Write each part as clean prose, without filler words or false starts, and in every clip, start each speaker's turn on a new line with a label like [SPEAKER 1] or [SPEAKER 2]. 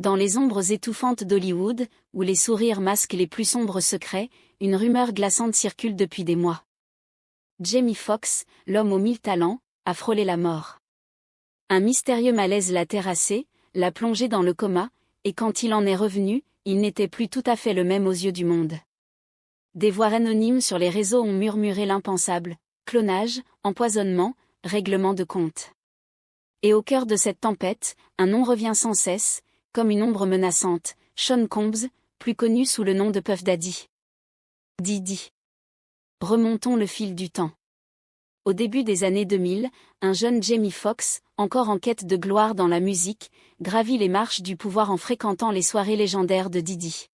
[SPEAKER 1] Dans les ombres étouffantes d'Hollywood, où les sourires masquent les plus sombres secrets, une rumeur glaçante circule depuis des mois. Jamie Foxx, l'homme aux 1000 talents, a frôlé la mort. Un mystérieux malaise l'a terrassé, l'a plongé dans le coma, et quand il en est revenu, il n'était plus tout à fait le même aux yeux du monde. Des voix anonymes sur les réseaux ont murmuré l'impensable: clonage, empoisonnement, règlement de compte. Et au cœur de cette tempête, un nom revient sans cesse, comme une ombre menaçante: Sean Combs, plus connu sous le nom de Puff Daddy. Diddy. Remontons le fil du temps. Au début des années 2000, un jeune Jamie Foxx, encore en quête de gloire dans la musique, gravit les marches du pouvoir en fréquentant les soirées légendaires de Diddy.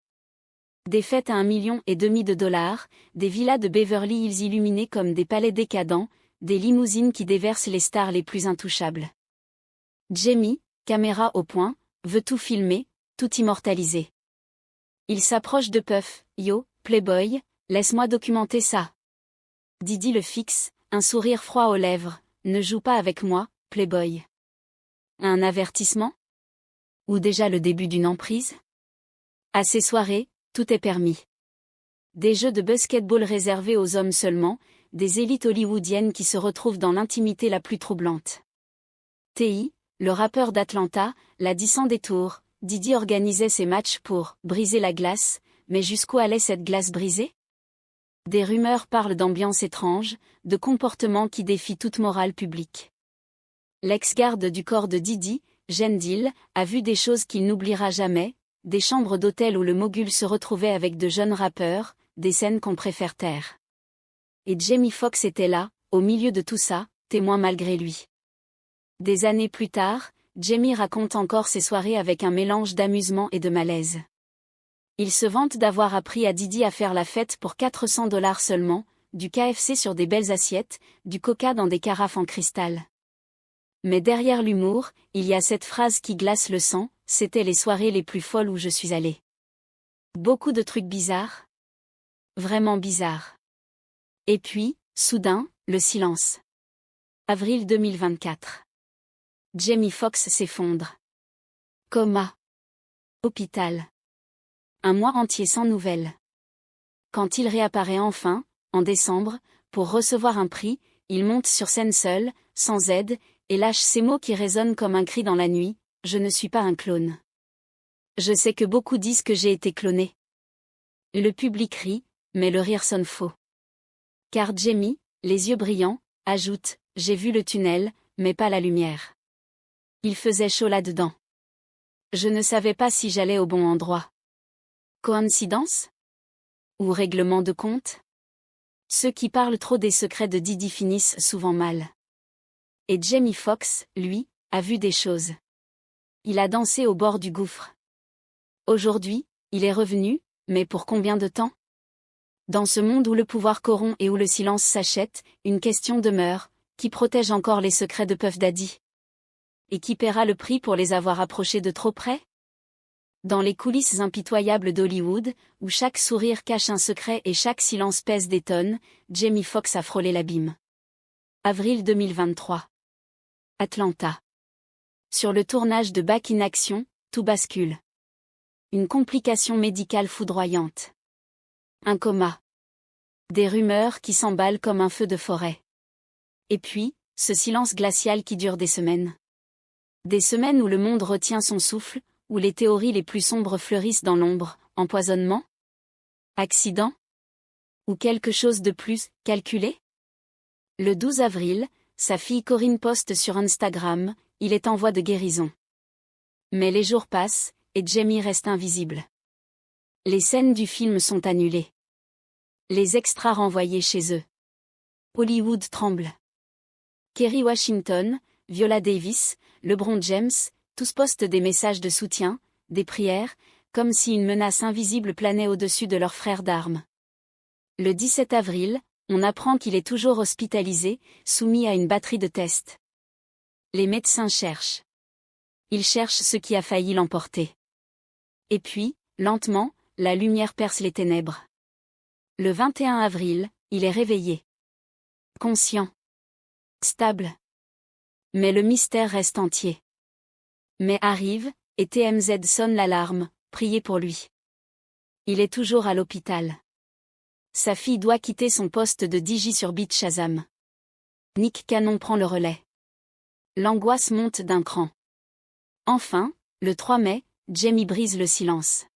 [SPEAKER 1] Des fêtes à $1,5 million, des villas de Beverly Hills illuminées comme des palais décadents, des limousines qui déversent les stars les plus intouchables. Jamie, caméra au point, veut tout filmer, tout immortaliser. Il s'approche de Puff: Yo, Playboy, laisse-moi documenter ça. Diddy le fixe, un sourire froid aux lèvres: ne joue pas avec moi, Playboy. Un avertissement? Ou déjà le début d'une emprise? À ces soirées, tout est permis. Des jeux de basketball réservés aux hommes seulement, des élites hollywoodiennes qui se retrouvent dans l'intimité la plus troublante. T.I., le rappeur d'Atlanta, l'a dit sans détour: Diddy organisait ses matchs pour « briser la glace », mais jusqu'où allait cette glace brisée? Des rumeurs parlent d'ambiances étranges, de comportements qui défient toute morale publique. L'ex-garde du corps de Diddy, Jen Dill, a vu des choses qu'il n'oubliera jamais, des chambres d'hôtel où le mogul se retrouvait avec de jeunes rappeurs, des scènes qu'on préfère taire. Et Jamie Foxx était là, au milieu de tout ça, témoin malgré lui. Des années plus tard, Jamie raconte encore ses soirées avec un mélange d'amusement et de malaise. Il se vante d'avoir appris à Diddy à faire la fête pour $400 seulement, du KFC sur des belles assiettes, du coca dans des carafes en cristal. Mais derrière l'humour, il y a cette phrase qui glace le sang: c'était les soirées les plus folles où je suis allé. Beaucoup de trucs bizarres. Vraiment bizarres. Et puis, soudain, le silence. Avril 2024. Jamie Foxx s'effondre. Coma. Hôpital. Un mois entier sans nouvelles. Quand il réapparaît enfin, en décembre, pour recevoir un prix, il monte sur scène seul, sans aide, et lâche ces mots qui résonnent comme un cri dans la nuit: je ne suis pas un clone. Je sais que beaucoup disent que j'ai été cloné. Le public rit, mais le rire sonne faux. Car Jamie, les yeux brillants, ajoute: j'ai vu le tunnel, mais pas la lumière. Il faisait chaud là-dedans. Je ne savais pas si j'allais au bon endroit. Coïncidence? Ou règlement de compte? Ceux qui parlent trop des secrets de Diddy finissent souvent mal. Et Jamie Foxx, lui, a vu des choses. Il a dansé au bord du gouffre. Aujourd'hui, il est revenu, mais pour combien de temps? Dans ce monde où le pouvoir corrompt et où le silence s'achète, une question demeure: qui protège encore les secrets de Puff Daddy? Et qui paiera le prix pour les avoir approchés de trop près? Dans les coulisses impitoyables d'Hollywood, où chaque sourire cache un secret et chaque silence pèse des tonnes, Jamie Foxx a frôlé l'abîme. Avril 2023. Atlanta. Sur le tournage de Back in Action, tout bascule. Une complication médicale foudroyante. Un coma. Des rumeurs qui s'emballent comme un feu de forêt. Et puis, ce silence glacial qui dure des semaines. Des semaines où le monde retient son souffle, où les théories les plus sombres fleurissent dans l'ombre: empoisonnement? Accident? Ou quelque chose de plus calculé? Le 12 avril, sa fille Corinne poste sur Instagram: il est en voie de guérison. Mais les jours passent, et Jamie reste invisible. Les scènes du film sont annulées. Les extras renvoyés chez eux. Hollywood tremble. Kerry Washington, Viola Davis, LeBron James, tous postent des messages de soutien, des prières, comme si une menace invisible planait au-dessus de leurs frères d'armes. Le 17 avril, on apprend qu'il est toujours hospitalisé, soumis à une batterie de tests. Les médecins cherchent. Ils cherchent ce qui a failli l'emporter. Et puis, lentement, la lumière perce les ténèbres. Le 21 avril, il est réveillé. Conscient. Stable. Mais le mystère reste entier. Mai arrive, Et TMZ sonne l'alarme, priez pour lui. Il est toujours à l'hôpital. Sa fille doit quitter son poste de DJ sur Beat Shazam. Nick Cannon prend le relais. L'angoisse monte d'un cran. Enfin, le 3 mai, Jamie brise le silence.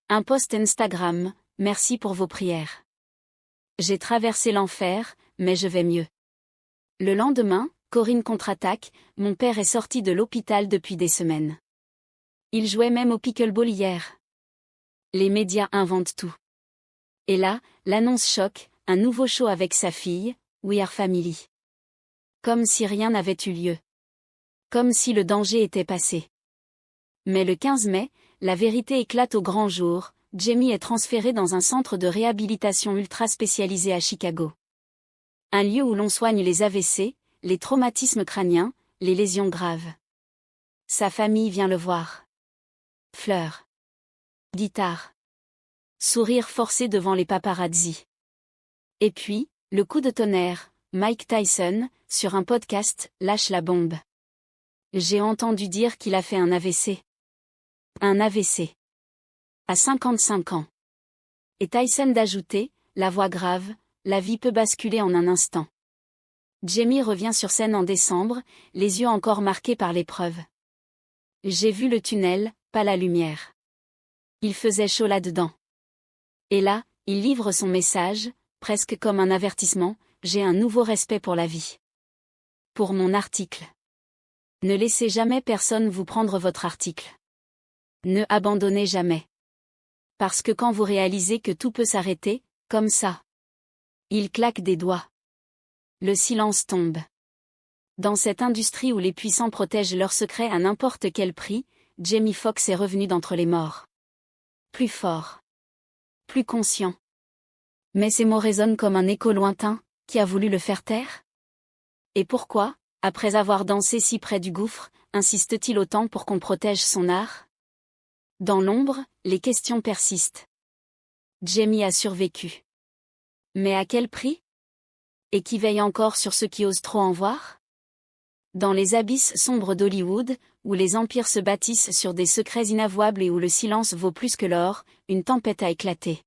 [SPEAKER 1] Un post Instagram, merci pour vos prières. J'ai traversé l'enfer, mais je vais mieux. Le lendemain, Corinne contre-attaque, mon père est sorti de l'hôpital depuis des semaines. Il jouait même au pickleball hier. Les médias inventent tout. Et là, l'annonce choque, un nouveau show avec sa fille, We Are Family. Comme si rien n'avait eu lieu. Comme si le danger était passé. Mais le 15 mai, la vérité éclate au grand jour, Jamie est transféré dans un centre de réhabilitation ultra spécialisé à Chicago. Un lieu où l'on soigne les AVC, les traumatismes crâniens, les lésions graves. Sa famille vient le voir. Fleurs. Guitare. Sourire forcé devant les paparazzi. Et puis, le coup de tonnerre, Mike Tyson, sur un podcast, lâche la bombe. J'ai entendu dire qu'il a fait un AVC. Un AVC. À 55 ans. Et Tyson d'ajouter, la voix grave, la vie peut basculer en un instant. Jamie revient sur scène en décembre, les yeux encore marqués par l'épreuve. J'ai vu le tunnel, pas la lumière. Il faisait chaud là-dedans. Et là, il livre son message, presque comme un avertissement, j'ai un nouveau respect pour la vie. Pour mon article. Ne laissez jamais personne vous prendre votre article. Ne abandonnez jamais. Parce que quand vous réalisez que tout peut s'arrêter, comme ça. Il claque des doigts. Le silence tombe. Dans cette industrie où les puissants protègent leurs secrets à n'importe quel prix, Jamie Foxx est revenu d'entre les morts. Plus fort. Plus conscient. Mais ces mots résonnent comme un écho lointain, qui a voulu le faire taire? Et pourquoi, après avoir dansé si près du gouffre, insiste-t-il autant pour qu'on protège son art? Dans l'ombre, les questions persistent. Jamie a survécu. Mais à quel prix? Et qui veille encore sur ceux qui osent trop en voir? Dans les abysses sombres d'Hollywood, où les empires se bâtissent sur des secrets inavouables et où le silence vaut plus que l'or, une tempête a éclaté.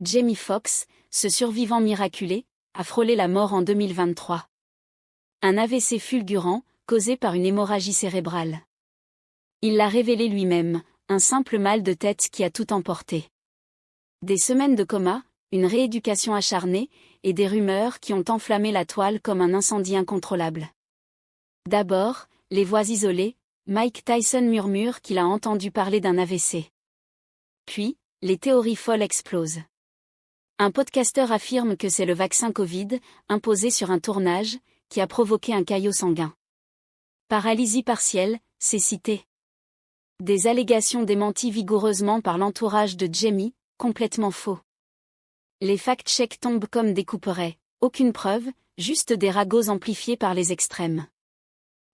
[SPEAKER 1] Jamie Foxx, ce survivant miraculé, a frôlé la mort en 2023. Un AVC fulgurant, causé par une hémorragie cérébrale. Il l'a révélé lui-même, un simple mal de tête qui a tout emporté. Des semaines de coma, une rééducation acharnée, et des rumeurs qui ont enflammé la toile comme un incendie incontrôlable. D'abord, les voix isolées, Mike Tyson murmure qu'il a entendu parler d'un AVC. Puis, les théories folles explosent. Un podcasteur affirme que c'est le vaccin Covid, imposé sur un tournage, qui a provoqué un caillot sanguin. Paralysie partielle, c'est cité. Des allégations démenties vigoureusement par l'entourage de Jamie, complètement faux. Les fact-checks tombent comme des couperets, aucune preuve, juste des ragots amplifiés par les extrêmes.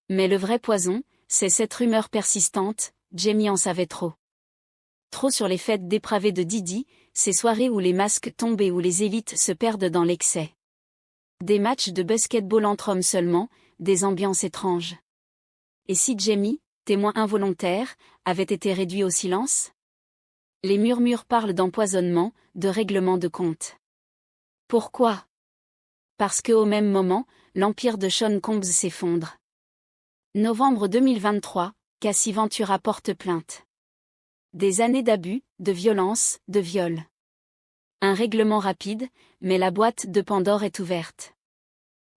[SPEAKER 1] Mais le vrai poison, c'est cette rumeur persistante, Jamie en savait trop. Trop sur les fêtes dépravées de Didi, ces soirées où les masques tombent et où les élites se perdent dans l'excès. Des matchs de basketball entre hommes seulement, des ambiances étranges. Et si Jamie, témoin involontaire, avait été réduit au silence? Les murmures parlent d'empoisonnement, de règlement de compte. Pourquoi? Parce que au même moment, l'empire de Sean Combs s'effondre. Novembre 2023, Cassie Ventura porte plainte. Des années d'abus, de violence, de viol. Un règlement rapide, mais la boîte de Pandore est ouverte.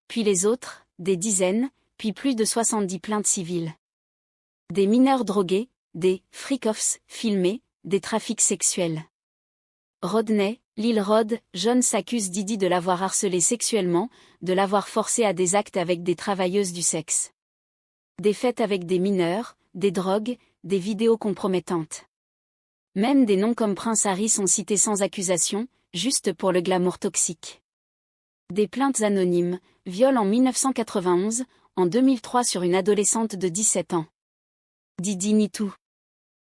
[SPEAKER 1] Puis les autres, des dizaines, puis plus de 70 plaintes civiles. Des mineurs drogués, des « freak-offs » filmés, des trafics sexuels. Rodney, Lil Rod, John s'accuse Didi de l'avoir harcelé sexuellement, de l'avoir forcé à des actes avec des travailleuses du sexe. Des fêtes avec des mineurs, des drogues, des vidéos compromettantes. Même des noms comme Prince Harry sont cités sans accusation, juste pour le glamour toxique. Des plaintes anonymes, viol en 1991, en 2003 sur une adolescente de 17 ans. Didi nie tout.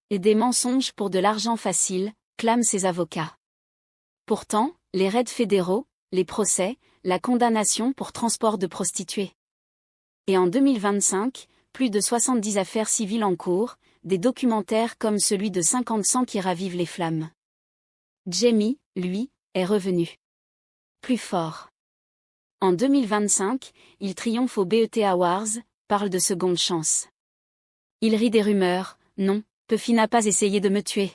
[SPEAKER 1] Et des mensonges pour de l'argent facile, clament ses avocats. Pourtant, les raids fédéraux, les procès, la condamnation pour transport de prostituées. Et en 2025, plus de 70 affaires civiles en cours, des documentaires comme celui de 50 Cent qui ravivent les flammes. Jamie, lui, est revenu. Plus fort. En 2025, il triomphe aux BET Awards, parle de seconde chance. Il rit des rumeurs, non, Puffy n'a pas essayé de me tuer.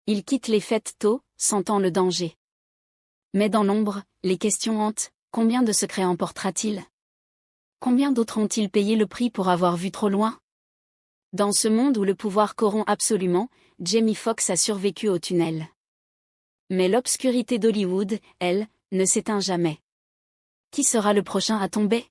[SPEAKER 1] Il quitte les fêtes tôt, sentant le danger. Mais dans l'ombre, les questions hantent, combien de secrets emportera-t-il? Combien d'autres ont-ils payé le prix pour avoir vu trop loin? Dans ce monde où le pouvoir corrompt absolument, Jamie Foxx a survécu au tunnel. Mais l'obscurité d'Hollywood, elle, ne s'éteint jamais. Qui sera le prochain à tomber?